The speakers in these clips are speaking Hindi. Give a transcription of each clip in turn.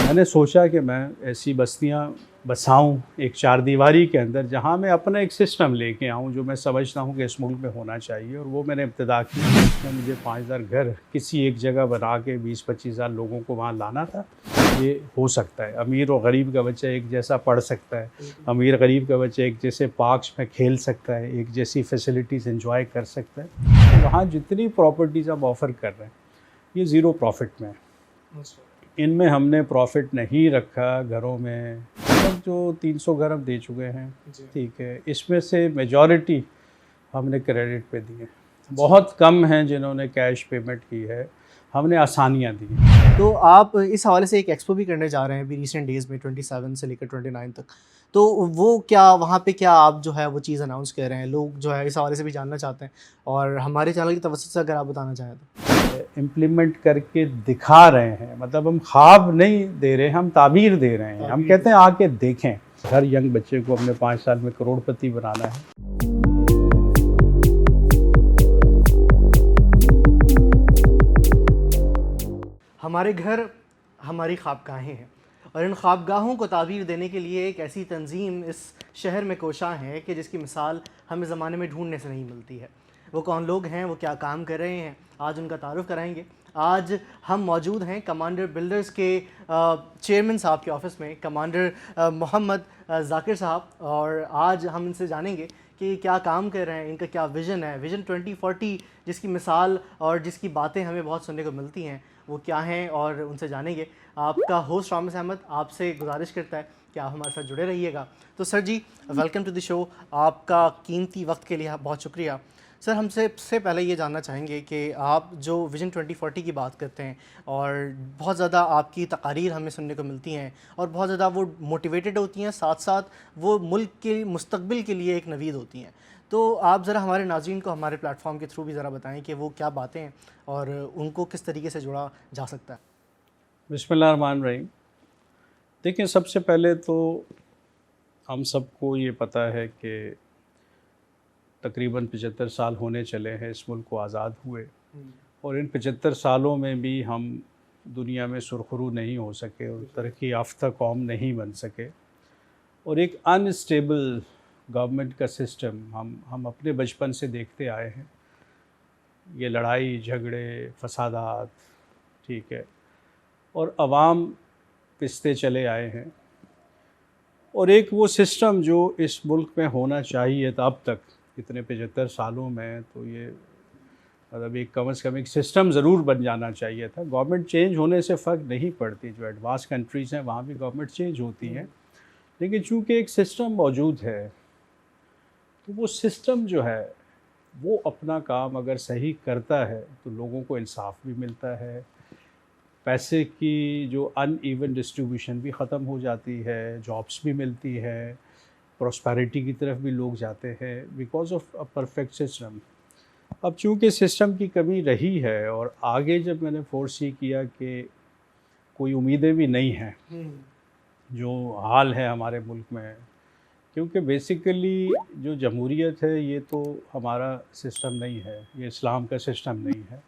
मैंने सोचा कि मैं ऐसी बस्तियां बसाऊं एक चार दीवारी के अंदर, जहां मैं अपना एक सिस्टम लेके आऊं जो मैं समझता हूं कि इस मुल्क में होना चाहिए। और वो मैंने इब्तिदा की। उसमें मुझे 5,000 घर किसी एक जगह बना के 20-25 हज़ार लोगों को वहां लाना था। ये हो सकता है। अमीर और गरीब का बच्चा एक जैसा पढ़ सकता है, अमीर गरीब का बच्चा एक जैसे पार्क्स में खेल सकता है, एक जैसी फैसिलिटीज़ एंजॉय कर सकता है। तो वहाँ जितनी प्रॉपर्टीज़ आप ऑफ़र कर रहे हैं ये ज़ीरो प्रॉफिट में है। इनमें हमने प्रॉफिट नहीं रखा घरों में। मतलब जो 300 घर हम दे चुके हैं, ठीक है, इसमें से मेजॉरिटी हमने क्रेडिट पे दी है। बहुत कम हैं जिन्होंने कैश पेमेंट की है, हमने आसानियाँ दी हैं। तो आप इस हवाले से एक एक्सपो भी करने जा रहे हैं अभी रिसेंट डेज़ में 27 से लेकर 29 तक। तो वो क्या वहाँ पे क्या आप जो है वो चीज़ अनाउंस कर रहे हैं? लोग जो है इस हवाले से भी जानना चाहते हैं और हमारे चैनल की तवज्जो से अगर आप बताना चाहें तो। इम्प्लीमेंट करके दिखा रहे हैं, मतलब हम ख्वाब नहीं दे रहे, हम ताबीर दे रहे हैं। हम कहते हैं आके देखें। हर यंग बच्चे को अपने 5 साल में करोड़पति बनाना है। हमारे घर हमारी ख्वाबगाहें हैं और इन ख्वाबगाहों को ताबीर देने के लिए एक ऐसी तंजीम इस शहर में कोशा है कि जिसकी मिसाल हमें ज़माने में ढूंढने से नहीं मिलती है। वो कौन लोग हैं, वो क्या काम कर रहे हैं, आज उनका तारुफ कराएंगे। आज हम मौजूद हैं कमांडर बिल्डर्स के चेयरमैन साहब के ऑफ़िस में, कमांडर मोहम्मद ज़ाकिर साहब, और आज हम इनसे जानेंगे कि क्या काम कर रहे हैं, इनका क्या विज़न है, विज़न 2040 जिसकी मिसाल और जिसकी बातें हमें बहुत सुनने को मिलती हैं, वो क्या हैं, और उनसे जानेंगे। आपका होस्ट रामिस अहमद आपसे गुजारिश करता है कि आप हमारे साथ जुड़े रहिएगा। तो sir ji, welcome to the show. आपका कीमती वक्त के लिए बहुत शुक्रिया। सर, हमसे सबसे पहले ये जानना चाहेंगे कि आप जो विज़न 2040 की बात करते हैं और बहुत ज़्यादा आपकी तकारीर हमें सुनने को मिलती हैं और बहुत ज़्यादा वो मोटिवेटेड होती हैं, साथ साथ वो मुल्क के मुस्तकबिल के लिए एक नवीद होती हैं। तो आप ज़रा हमारे नाज़रीन को हमारे प्लेटफॉर्म के थ्रू भी ज़रा बताएं कि वो क्या बातें हैं और उनको किस तरीके से जोड़ा जा सकता है। बिस्मिल्लाहिर्रहमानिर्रहीम। देखिए, सबसे पहले तो हम सबको ये पता है कि तकरीबन 75 साल होने चले हैं इस मुल्क को आज़ाद हुए, और इन 75 सालों में भी हम दुनिया में सुरखरू नहीं हो सके और तरक्की याफ्ता कौम नहीं बन सके। और एक अनस्टेबल गवर्नमेंट का सिस्टम हम अपने बचपन से देखते आए हैं। ये लड़ाई झगड़े, फसादात, ठीक है, और अवाम पिसते चले आए हैं। और एक वो सिस्टम जो इस मुल्क में होना चाहिए था अब तक इतने 75 सालों में, तो ये मतलब एक कम से कम एक सिस्टम ज़रूर बन जाना चाहिए था। गवर्नमेंट चेंज होने से फ़र्क नहीं पड़ती, जो एडवांस कंट्रीज़ हैं वहाँ भी गवर्नमेंट चेंज होती हैं, लेकिन चूँकि एक सिस्टम मौजूद है तो वो सिस्टम जो है वो अपना काम अगर सही करता है तो लोगों को इंसाफ भी मिलता है, पैसे की जो अनइवन डिस्ट्रीब्यूशन भी ख़त्म हो जाती है, जॉब्स भी मिलती है, प्रॉस्पेरिटी की तरफ भी लोग जाते हैं because of a perfect system. अब चूँकि सिस्टम की कमी रही है और आगे जब मैंने फोरसी किया कि कोई उम्मीदें भी नहीं हैं जो हाल है हमारे मुल्क में, क्योंकि बेसिकली जो जमहूरियत है ये तो हमारा सिस्टम नहीं है, ये इस्लाम का सिस्टम नहीं है।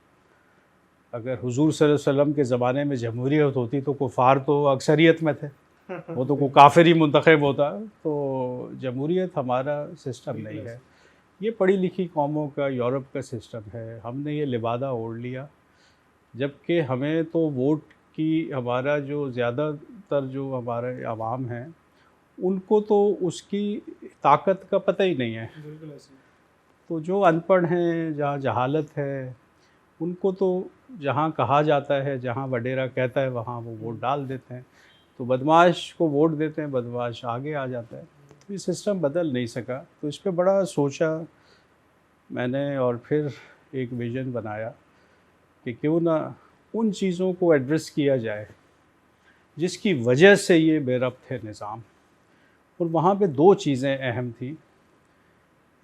अगर हुजूर सल्लल्लाहु अलैहि वसल्लम के ज़माने में जमहूरियत होती तो कुफ़ार तो अक्सरियत में थे, वो तो कोई काफिर ही मुंतखब होता। तो जमहूरियत हमारा सिस्टम नहीं है, ये पढ़ी लिखी कौमों का, यूरोप का सिस्टम है। हमने ये लिबादा ओढ़ लिया, जबकि हमें तो वोट की, हमारा जो ज़्यादातर जो हमारे आवाम हैं उनको तो उसकी ताकत का पता ही नहीं है। बिल्कुल ऐसे। तो जो अनपढ़ हैं, जहाँ जहालत है, उनको तो जहाँ कहा जाता है, जहाँ वडेरा कहता है वहाँ वो वोट डाल देते हैं। तो बदमाश को वोट देते हैं, बदमाश आगे आ जाता है। तो ये सिस्टम बदल नहीं सका। तो इस पे बड़ा सोचा मैंने और फिर एक विज़न बनाया कि क्यों ना उन चीज़ों को एड्रेस किया जाए जिसकी वजह से ये बेरब्त है निज़ाम। और वहाँ पे दो चीज़ें अहम थी,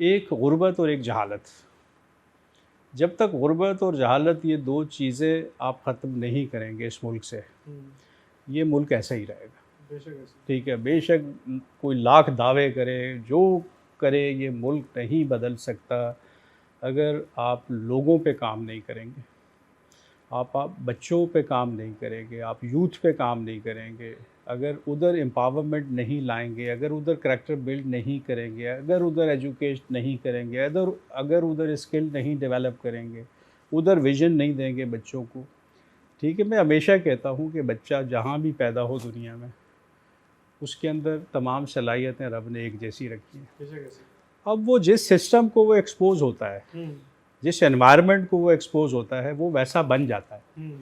एक गुर्बत और एक जहालत। जब तक गुर्बत और जहालत, ये दो चीज़ें आप ख़त्म नहीं करेंगे इस मुल्क से, ये मुल्क ऐसा ही रहेगा। ठीक है, बेशक कोई लाख दावे करे, जो करे, ये मुल्क नहीं बदल सकता अगर आप लोगों पे काम नहीं करेंगे। आप बच्चों पे काम नहीं करेंगे, आप यूथ पे काम नहीं करेंगे, अगर उधर एम्पावरमेंट नहीं लाएंगे, अगर उधर करैक्टर बिल्ड नहीं करेंगे, अगर उधर एजुकेशन नहीं करेंगे, अगर अगर उधर स्किल नहीं डेवलप करेंगे, उधर विजन नहीं देंगे बच्चों को, ठीक है। मैं हमेशा कहता हूँ कि बच्चा जहाँ भी पैदा हो दुनिया में, उसके अंदर तमाम सलाहियतें रब ने एक जैसी रखी हैं। अब वो जिस सिस्टम को वो एक्सपोज होता है, जिस एनवायरनमेंट को वो एक्सपोज होता है, वो वैसा बन जाता है।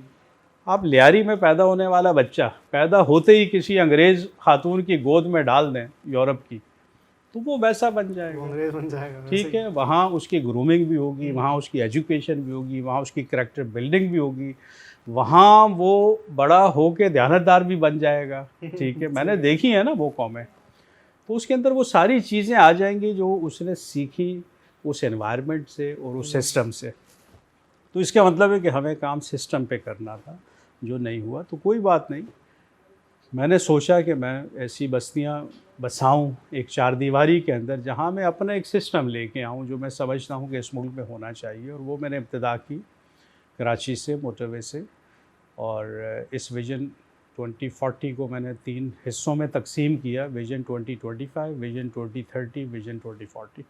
आप लियारी में पैदा होने वाला बच्चा पैदा होते ही किसी अंग्रेज़ खातून की गोद में डाल दें यूरोप की, तो वो वैसा बन जाएगा, अंग्रेज बन जाएगा, ठीक है। वहाँ उसकी ग्रूमिंग भी होगी, वहाँ उसकी एजुकेशन भी होगी, वहाँ उसकी करैक्टर बिल्डिंग भी होगी, वहाँ वो बड़ा हो के दयानतदार भी बन जाएगा, ठीक है। मैंने देखी है ना वो कौमें, तो उसके अंदर वो सारी चीज़ें आ जाएंगी जो उसने सीखी उस एनवायरनमेंट से और उस सिस्टम से। तो इसका मतलब है कि हमें काम सिस्टम पे करना था, जो नहीं हुआ तो कोई बात नहीं। मैंने सोचा कि मैं ऐसी बस्तियाँ बसाऊँ एक चारदीवारी के अंदर, जहाँ मैं अपना एक सिस्टम लेके आऊँ जो मैं समझता हूँ कि इस मुल्क में होना चाहिए, और वो मैंने इब्तिदा की कराची से, मोटरवे से। और इस विज़न 2040 को मैंने 3 हिस्सों में तकसीम किया, विज़न 2025, विज़न 2030, विज़न 2040।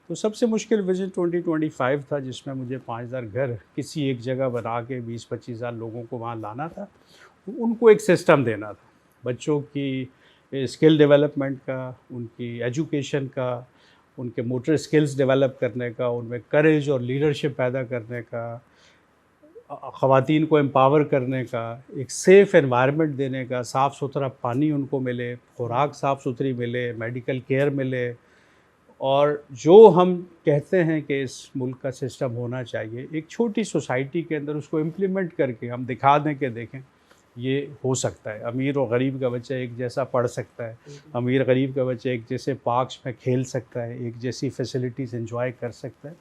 तो सबसे मुश्किल विज़न 2025 था, जिसमें मुझे 5000 घर किसी एक जगह बना के 20-25 हज़ार लोगों को वहाँ लाना था, उनको एक सिस्टम देना था, बच्चों की स्किल डेवलपमेंट का, उनकी एजुकेशन का, उनके मोटर स्किल्स डेवलप करने का, उनमें करेज और लीडरशिप पैदा करने का, ख़वातीन को एम्पावर करने का, एक सेफ़ एनवायरनमेंट देने का, साफ़ सुथरा पानी उनको मिले, खुराक साफ़ सुथरी मिले, मेडिकल केयर मिले, और जो हम कहते हैं कि इस मुल्क का सिस्टम होना चाहिए, एक छोटी सोसाइटी के अंदर उसको इम्प्लीमेंट करके हम दिखा दें कि देखें ये हो सकता है। अमीर और गरीब का बच्चा एक जैसा पढ़ सकता है, अमीर गरीब का बच्चा एक जैसे पार्क्स में खेल सकता है, एक जैसी फैसिलिटीज़ एंजॉय कर सकता है।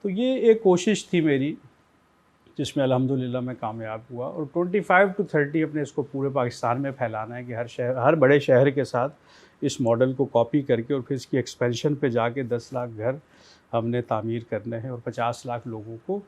तो ये एक कोशिश थी मेरी, जिसमें अल्हम्दुलिल्लाह मैं कामयाब हुआ। और 25 to 30 अपने इसको पूरे पाकिस्तान में फैलाना है कि हर शहर, हर बड़े शहर के साथ इस मॉडल को कॉपी करके और फिर इसकी एक्सपेंशन पे जाके 10 लाख घर हमने तामीर करने हैं और 50 लाख लोगों को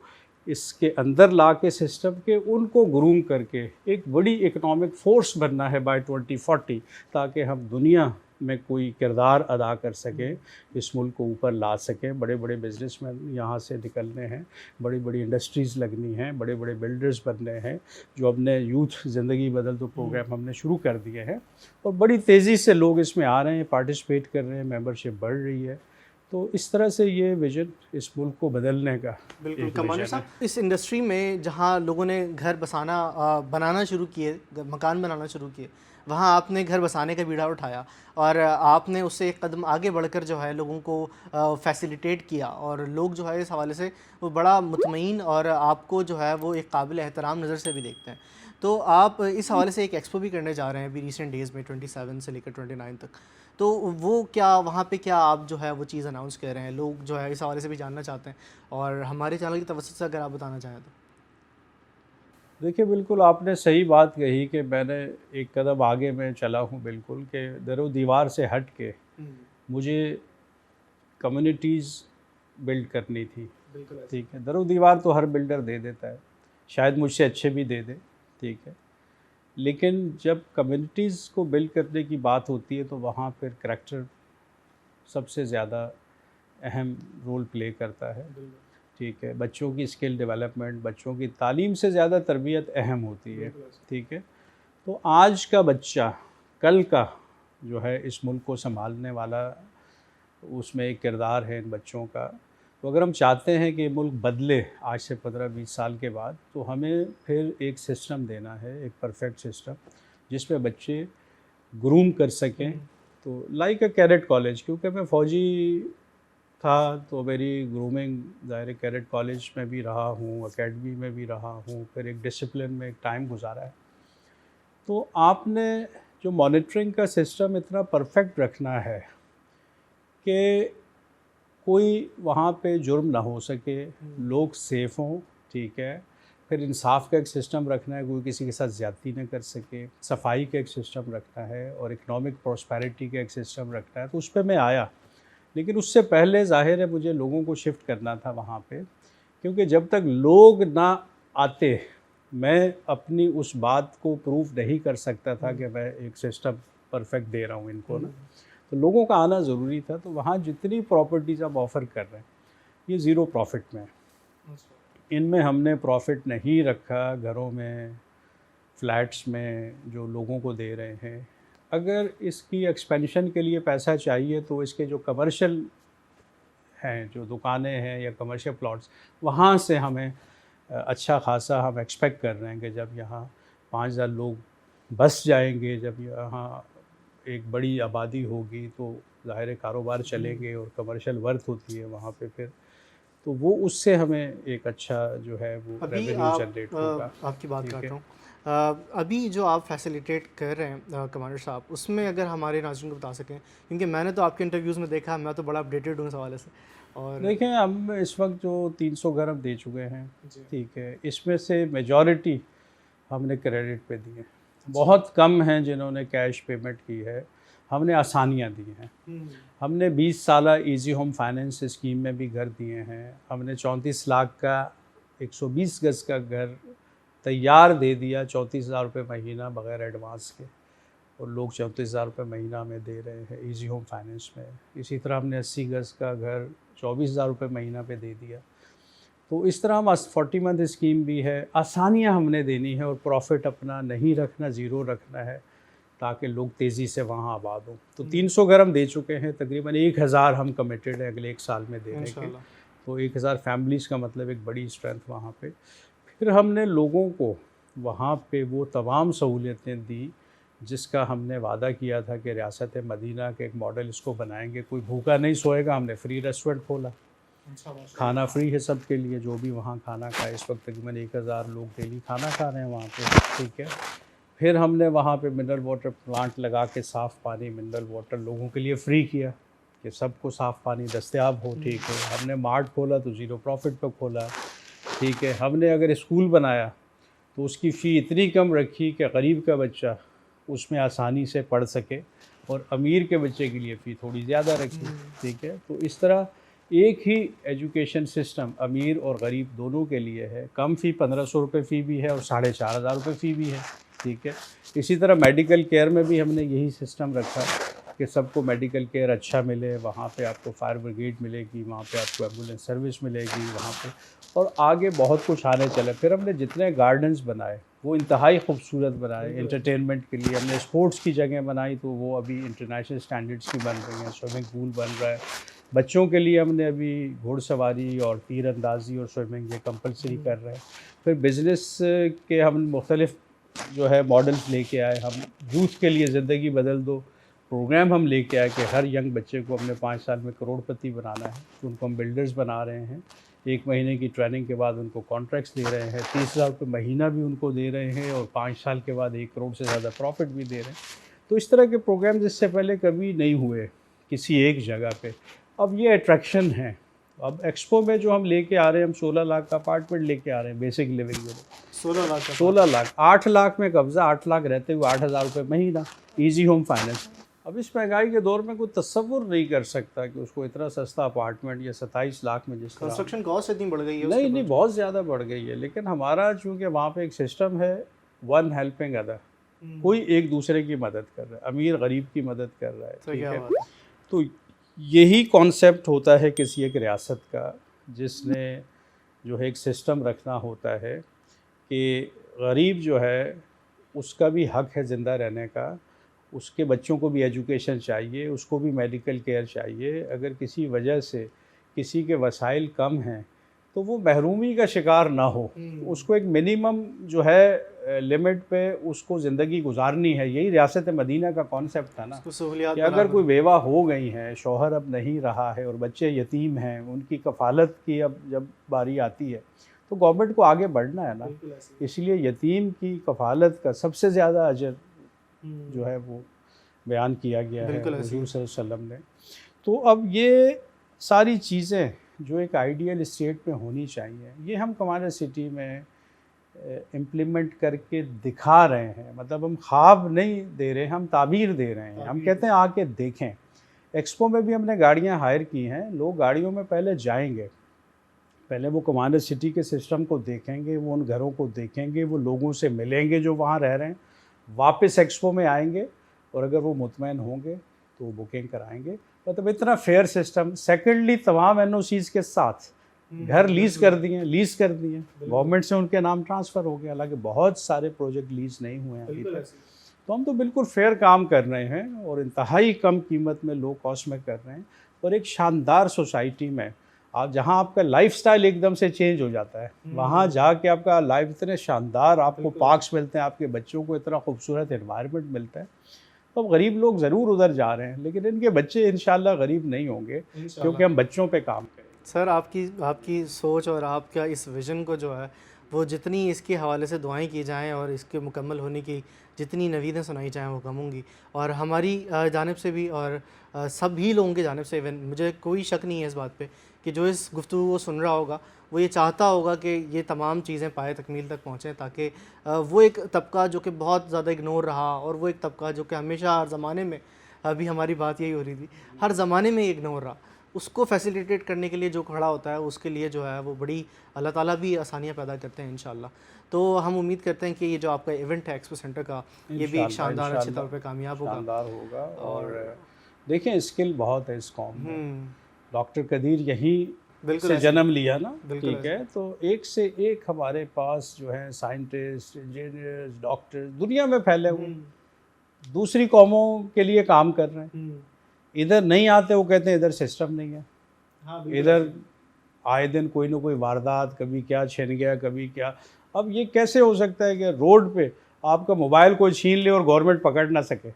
इसके अंदर ला के सिस्टम के, उनको ग्रूम करके एक बड़ी इकनॉमिक फ़ोर्स बनना है बाय 2040, ताकि हम दुनिया में कोई किरदार अदा कर सकें, इस मुल्क को ऊपर ला सकें। बड़े बड़े बिजनेसमैन यहाँ से निकलने हैं, बड़ी बड़ी इंडस्ट्रीज़ लगनी हैं, बड़े बड़े बिल्डर्स बनने हैं, जो अपने यूथ ज़िंदगी बदल दो प्रोग्राम हमने शुरू कर दिए हैं, और बड़ी तेज़ी से लोग इसमें आ रहे हैं, पार्टिसिपेट कर रहे हैं, मेंबरशिप बढ़ रही है। तो इस तरह से ये विजन इस मुल्क को बदलने का बिल्कुल। एक कमाल विजन साहब, है। इस इंडस्ट्री में जहाँ लोगों ने घर बनाना शुरू किए, मकान बनाना शुरू किए, वहाँ आपने घर बसाने का बीड़ा उठाया और आपने उससे एक कदम आगे बढ़कर जो है लोगों को फैसिलिटेट किया, और लोग जो है इस हवाले से वो बड़ा मुतमईन और आपको जो है वो एक काबिल एहतराम नज़र से भी देखते हैं। तो आप इस हवाले से एक एक्सपो भी करने जा रहे हैं अभी रिसेंट डेज़ में, 27 से लेकर 29 तक। तो वो क्या, वहाँ पे क्या आप जो है वो चीज़ अनाउंस कर रहे हैं? लोग जो है इस हवाले से भी जानना चाहते हैं, और हमारे चैनल की तवज्जो से अगर आप बताना चाहें तो। देखिए, बिल्कुल आपने सही बात कही कि मैंने एक कदम आगे मैं चला हूँ, बिल्कुल, कि दरो दीवार से हट के मुझे कम्युनिटीज़ बिल्ड करनी थी, ठीक है। दरो दीवार तो हर बिल्डर दे देता है, शायद मुझसे अच्छे भी दे दे, ठीक है, लेकिन जब कम्युनिटीज़ को बिल्ड करने की बात होती है तो वहाँ फिर करैक्टर सबसे ज़्यादा अहम रोल प्ले करता है, ठीक है। बच्चों की स्किल डेवलपमेंट, बच्चों की तालीम से ज़्यादा तरबियत अहम होती है, ठीक है। तो आज का बच्चा कल का जो है इस मुल्क को संभालने वाला, उसमें एक किरदार है इन बच्चों का। तो अगर हम चाहते हैं कि मुल्क बदले आज से 15-20 साल के बाद, तो हमें फिर एक सिस्टम देना है, एक परफेक्ट सिस्टम, जिसमें बच्चे ग्रूम कर सकें। तो लाइक अ कैडेट कॉलेज, क्योंकि मैं फ़ौजी था तो मेरी ग्रूमिंग ज़ाहिर कैडेट कॉलेज में भी रहा हूँ, एकेडमी में भी रहा हूँ, फिर एक डिसिप्लिन में एक टाइम गुजारा है। तो आपने जो मॉनिटरिंग का सिस्टम इतना परफेक्ट रखना है कि कोई वहाँ पे जुर्म ना हो सके, लोग सेफ़ हों, ठीक है। फिर इंसाफ का एक सिस्टम रखना है, कोई किसी के साथ ज़्यादती न कर सके, सफाई का एक सिस्टम रखना है, और इकनॉमिक प्रॉस्पेरिटी का एक सिस्टम रखना है। तो उस पे मैं आया, लेकिन उससे पहले ज़ाहिर है मुझे लोगों को शिफ्ट करना था वहाँ पे, क्योंकि जब तक लोग ना आते मैं अपनी उस बात को प्रूव नहीं कर सकता था कि मैं एक सिस्टम परफेक्ट दे रहा हूँ इनको ना, तो लोगों का आना ज़रूरी था। तो वहाँ जितनी प्रॉपर्टीज़ आप ऑफ़र कर रहे हैं ये ज़ीरो प्रॉफिट में है। इनमें हमने प्रॉफिट नहीं रखा, घरों में, फ्लैट्स में जो लोगों को दे रहे हैं। अगर इसकी एक्सपेंशन के लिए पैसा चाहिए तो इसके जो कमर्शियल हैं, जो दुकानें हैं या कमर्शियल प्लॉट्स, वहाँ से हमें अच्छा खासा हम एक्सपेक्ट कर रहे हैं कि जब यहाँ 5,000 लोग बस जाएंगे, जब यहाँ एक बड़ी आबादी होगी तो ज़ाहिर है कारोबार चलेंगे और कमर्शियल वर्थ होती है वहाँ पे फिर, तो वो उससे हमें एक अच्छा जो है वो अभी रेवेन्यू आप जनरेट होगा। आपकी बात ठीक करता है। हूँ। अभी जो आप फैसिलिटेट कर रहे हैं कमांडर साहब, उसमें अगर हमारे नाज़रीन को बता सकें, क्योंकि मैंने तो आपके इंटरव्यूज़ में देखा, मैं तो बड़ा अपडेटेड हूँ इस हवाले से। और देखें, हम इस वक्त जो 300 घर हम दे चुके हैं, जी। ठीक है, इसमें से मेजॉरिटी हमने क्रेडिट पे दी है। बहुत कम हैं जिन्होंने कैश पेमेंट की है, हमने आसानियाँ दी हैं। हमने 20 साला इजी होम फाइनेंस स्कीम में भी घर दिए हैं। हमने 34 लाख का 120 गज का घर तैयार दे दिया 34,000 रुपये महीना बग़ैर एडवांस के, और लोग 34,000 रुपये महीना में दे रहे हैं इजी होम फाइनेंस में। इसी तरह हमने 80 गज का घर 24,000 रुपये महीना पे दे दिया। तो इस तरह हम 40 मंथ स्कीम भी है, आसानियाँ हमने देनी है और प्रॉफिट अपना नहीं रखना, ज़ीरो रखना है ताकि लोग तेज़ी से वहाँ आबाद हों। तो 300 घर हम दे चुके हैं, तकरीबन 1,000 हम कमिटेड हैं अगले 1 साल में देने के। इंशाल्लाह। तो 1,000 फैमिलीज़ का मतलब एक बड़ी स्ट्रेंथ वहाँ पे। फिर हमने लोगों को वहाँ पे वो तमाम सहूलियतें दी जिसका हमने वादा किया था कि रियासत मदीना के एक मॉडल इसको बनाएंगे, कोई भूखा नहीं सोएगा। हमने फ्री रेस्टोरेंट खोला, खाना फ्री है सबके लिए, जो भी वहाँ खाना खाए। इस वक्त तकरीबन 1,000 लोग डेली खाना खा रहे हैं वहाँ पे, ठीक है। फिर हमने वहाँ पे मिनरल वाटर प्लांट लगा के साफ़ पानी, मिनरल वाटर लोगों के लिए फ्री किया कि सबको साफ़ पानी दस्तयाब हो, ठीक है। हमने मार्ट खोला तो ज़ीरो प्रॉफिट पे खोला, ठीक है। हमने अगर स्कूल बनाया तो उसकी फ़ी इतनी कम रखी कि गरीब का बच्चा उसमें आसानी से पढ़ सके, और अमीर के बच्चे के लिए फ़ी थोड़ी ज़्यादा रखी, ठीक है। तो इस तरह एक ही एजुकेशन सिस्टम अमीर और गरीब दोनों के लिए है। कम फ़ी 1,500 रुपये फ़ी भी है और 4,500 रुपये फ़ी भी है, ठीक है। इसी तरह मेडिकल केयर में भी हमने यही सिस्टम रखा कि सबको मेडिकल केयर अच्छा मिले। वहाँ पे आपको फायर ब्रिगेड मिलेगी, वहाँ पे आपको एम्बुलेंस सर्विस मिलेगी वहाँ पे, और आगे बहुत कुछ आने चले। फिर हमने जितने गार्डन्स बनाए वो इंतहाई खूबसूरत बनाए एंटरटेनमेंट के लिए। हमने स्पोर्ट्स की जगह बनाई तो वो अभी इंटरनेशनल स्टैंडर्ड्स की बन रही हैं। स्विमिंग पूल बन रहा है बच्चों के लिए। हमने अभी घुड़सवारी और तीरंदाजी और स्विमिंग ये कंपलसरी कर रहे हैं। फिर बिज़नेस के हम मुख्तलिफ जो है मॉडल्स लेके आए। हम यूथ के लिए ज़िंदगी बदल दो प्रोग्राम हम लेके आए कि हर यंग बच्चे को अपने 5 साल में करोड़पति बनाना है, तो उनको हम बिल्डर्स बना रहे हैं। 1 महीने की ट्रेनिंग के बाद उनको कॉन्ट्रैक्ट्स दे रहे हैं, 30,000 रुपये महीना भी उनको दे रहे हैं, और 5 साल के बाद 1 करोड़ से ज़्यादा प्रॉफिट भी दे रहे हैं। तो इस तरह के प्रोग्राम इससे पहले कभी नहीं हुए किसी एक जगह पे। अब ये अट्रैक्शन है। अब एक्सपो में जो हम लेके आ रहे हैं, हम 16 लाख का अपार्टमेंट लेके आ रहे हैं बेसिक लिविंग में। 16 लाख, 8 लाख में कब्ज़ा, 8 लाख रहते हुए 8,000 रुपये महीना, ईजी होम फाइनेंस। अब इस महंगाई के दौर में कोई तसव्वुर नहीं कर सकता कि उसको इतना सस्ता अपार्टमेंट या 27 लाख में जिस तरह कंस्ट्रक्शन कॉस्ट इतनी बढ़ गई है। नहीं नहीं, बहुत ज़्यादा बढ़ गई है। लेकिन हमारा चूँकि वहाँ पे एक सिस्टम है, वन हेल्पिंग अदर, कोई एक दूसरे की मदद कर रहा है, अमीर गरीब की मदद कर रहा है, ठीक है। तो यही कॉन्सेप्ट होता है किसी एक रियासत का, जिसने जो है एक सिस्टम रखना होता है कि गरीब जो है उसका भी हक है ज़िंदा रहने का, उसके बच्चों को भी एजुकेशन चाहिए, उसको भी मेडिकल केयर चाहिए। अगर किसी वजह से किसी के वसाइल कम हैं तो वो महरूमी का शिकार ना हो, उसको एक मिनिमम जो है लिमिट पे उसको ज़िंदगी गुजारनी है। यही रियासत मदीना का कॉन्सेप्ट था ना, कि अगर कोई बेवा हो गई है, शौहर अब नहीं रहा है और बच्चे यतीम हैं, उनकी कफ़ालत की अब जब बारी आती है तो गवर्नमेंट को आगे बढ़ना है ना। इसलिए यतीम की कफ़ालत का सबसे ज़्यादा अजर जो है वो बयान किया गया है हुज़ूर सल्लल्लाहु अलैहि वसल्लम ने। तो अब ये सारी चीज़ें जो एक आइडियल स्टेट में होनी चाहिए, ये हम कमांडर सिटी में इम्प्लीमेंट करके दिखा रहे हैं। मतलब हम ख्वाब नहीं दे रहे, हम ताबीर दे रहे हैं। हम कहते हैं आके देखें। एक्सपो में भी हमने गाड़ियां हायर की हैं, लोग गाड़ियों में पहले जाएंगे, पहले वो कमांडर सिटी के सिस्टम को देखेंगे, वो उन घरों को देखेंगे, वो लोगों से मिलेंगे जो वहाँ रह रहे हैं, वापस एक्सपो में आएंगे और अगर वो मुतमईन होंगे तो बुकिंग कराएंगे। मतलब इतना फेयर सिस्टम। सेकेंडली तमाम एनओसीज़ के साथ घर लीज़ कर दिए, गवर्नमेंट से उनके नाम ट्रांसफ़र हो गया। हालांकि बहुत सारे प्रोजेक्ट लीज़ नहीं हुए हैं अभी तक। तो हम तो बिल्कुल फेयर काम कर रहे हैं और इंतहाई कम कीमत में, लो कॉस्ट में कर रहे हैं। और एक शानदार सोसाइटी में आप, जहाँ आपका लाइफस्टाइल एकदम से चेंज हो जाता है, वहाँ जाके आपका लाइफ इतने शानदार, आपको पार्क्स मिलते हैं, आपके बच्चों को इतना खूबसूरत एनवायरनमेंट मिलता है। तो अब गरीब लोग ज़रूर उधर जा रहे हैं, लेकिन इनके बच्चे इंशाल्लाह गरीब नहीं होंगे क्योंकि हम बच्चों पे काम करें। सर आपकी सोच और आपका इस विज़न को जो है वो जितनी इसके हवाले से दुआएं की जाएं और इसके मुकम्मल होने की जितनी नवीदें सुनाई जाएं वो कम होंगी। और हमारी जानिब से भी और सभी लोगों की जानिब से, इवन मुझे कोई शक नहीं है इस बात पे कि जो इस गुफ्तगू को सुन रहा होगा वो ये चाहता होगा कि ये तमाम चीज़ें पाए तकमील तक पहुँचें, ताकि वो एक तबका जो कि बहुत ज़्यादा इग्नोर रहा, और वो एक तबका जो कि हमेशा हर ज़माने में, अभी हमारी बात यही हो रही थी, हर ज़माने में इग्नोर रहा, उसको फैसिलिटेट करने के लिए जो खड़ा होता है उसके लिए जो है वो बड़ी अल्लाह ताला भी आसानियाँ पैदा करते हैं इंशाल्लाह। तो हम उम्मीद करते हैं कि ये जो आपका इवेंट है एक्सपो सेंटर का, ये भी एक शानदार अच्छे तौर पे कामयाब होगा। और देखें, स्किल बहुत है इस कौम में। डॉक्टर कदीर यहीं से जन्म लिया ना, ठीक है, तो एक से एक हमारे पास जो है साइंटिस्ट, इंजीनियर्स, डॉक्टर दुनिया में फैले हुए, दूसरी कौमों के लिए काम कर रहे हैं। इधर नहीं आते, वो कहते हैं इधर सिस्टम नहीं है। हाँ, इधर आए दिन कोई ना कोई वारदात, कभी क्या छिन गया, कभी क्या। अब ये कैसे हो सकता है कि रोड पे आपका मोबाइल कोई छीन ले और गवर्नमेंट पकड़ ना सके?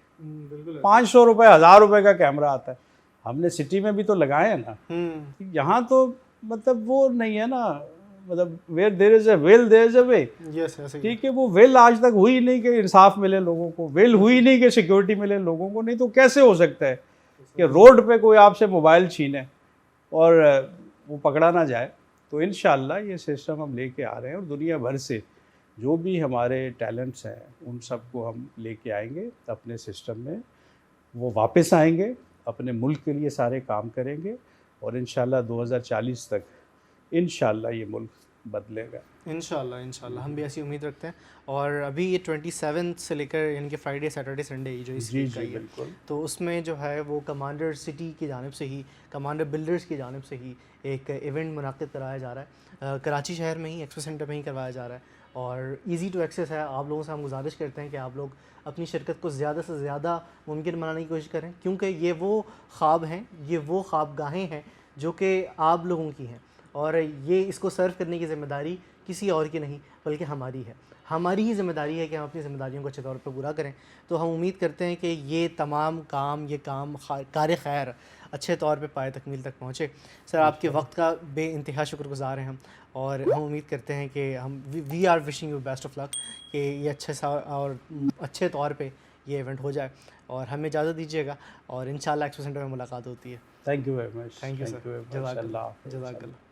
500 रुपये, 1000 रुपये का कैमरा आता है। हमने सिटी में भी तो लगाए हैं ना। यहाँ तो मतलब वो नहीं है ना, मतलब where there is a will there is a way. ठीक है, वो विल आज तक हुई नहीं कि इंसाफ मिले लोगों को, विल हुई नहीं कि सिक्योरिटी मिले लोगों को। नहीं तो कैसे हो सकता है कि रोड पे कोई आपसे मोबाइल छीने और वो पकड़ा ना जाए? तो इंशाल्लाह ये सिस्टम हम लेके आ रहे हैं और दुनिया भर से जो भी हमारे टैलेंट्स हैं उन सबको हम लेके आएंगे अपने सिस्टम में। वो वापस आएंगे, अपने मुल्क के लिए सारे काम करेंगे और इंशाल्लाह 2040 तक इंशाल्लाह ये मुल्क बदलेगा। इंशाल्लाह हम भी ऐसी उम्मीद रखते हैं। और अभी ये 27 से लेकर यानी कि फ्राइडे, सैटरडे, संडे जो इस वीक का है, तो उसमें जो है वो कमांडर सिटी की जानिब से ही, कमांडर बिल्डर्स की जानिब से ही एक इवेंट मुनाकिद कराया जा रहा है। कराची शहर में ही, एक्सपो सेंटर में ही करवाया जा रहा है और ईज़ी टू एक्सेस है। आप लोगों से हम गुजारिश करते हैं कि आप लोग अपनी शिरकत को ज़्यादा से ज़्यादा मुमकिन बनाने की कोशिश करें, क्योंकि ये वो ख्वाब हैं, ये वो ख्वाबगाहें हैं जो कि आप लोगों की हैं, और ये इसको सर्व करने की ज़िम्मेदारी किसी और की नहीं बल्कि हमारी है। हमारी ही ज़िम्मेदारी है कि हम अपनी ज़िम्मेदारियों को अच्छे तौर पर पूरा करें। तो हम उम्मीद करते हैं कि ये तमाम काम, ये काम कार खैर अच्छे तौर पे पाए तकमील तक पहुँचे। सर, आपके वक्त का बेइंतहा शुक्रगुज़ार हैं हम, और हम उम्मीद करते हैं कि हम we are wishing you best of luck कि ये अच्छे सा और अच्छे तौर पे ये इवेंट हो जाए। और हमें इजाज़त दीजिएगा और इंशाल्लाह एक्सपो सेंटर में मुलाकात होती है। Thank you very much. Thank you sir. जज़ाकल्लाह।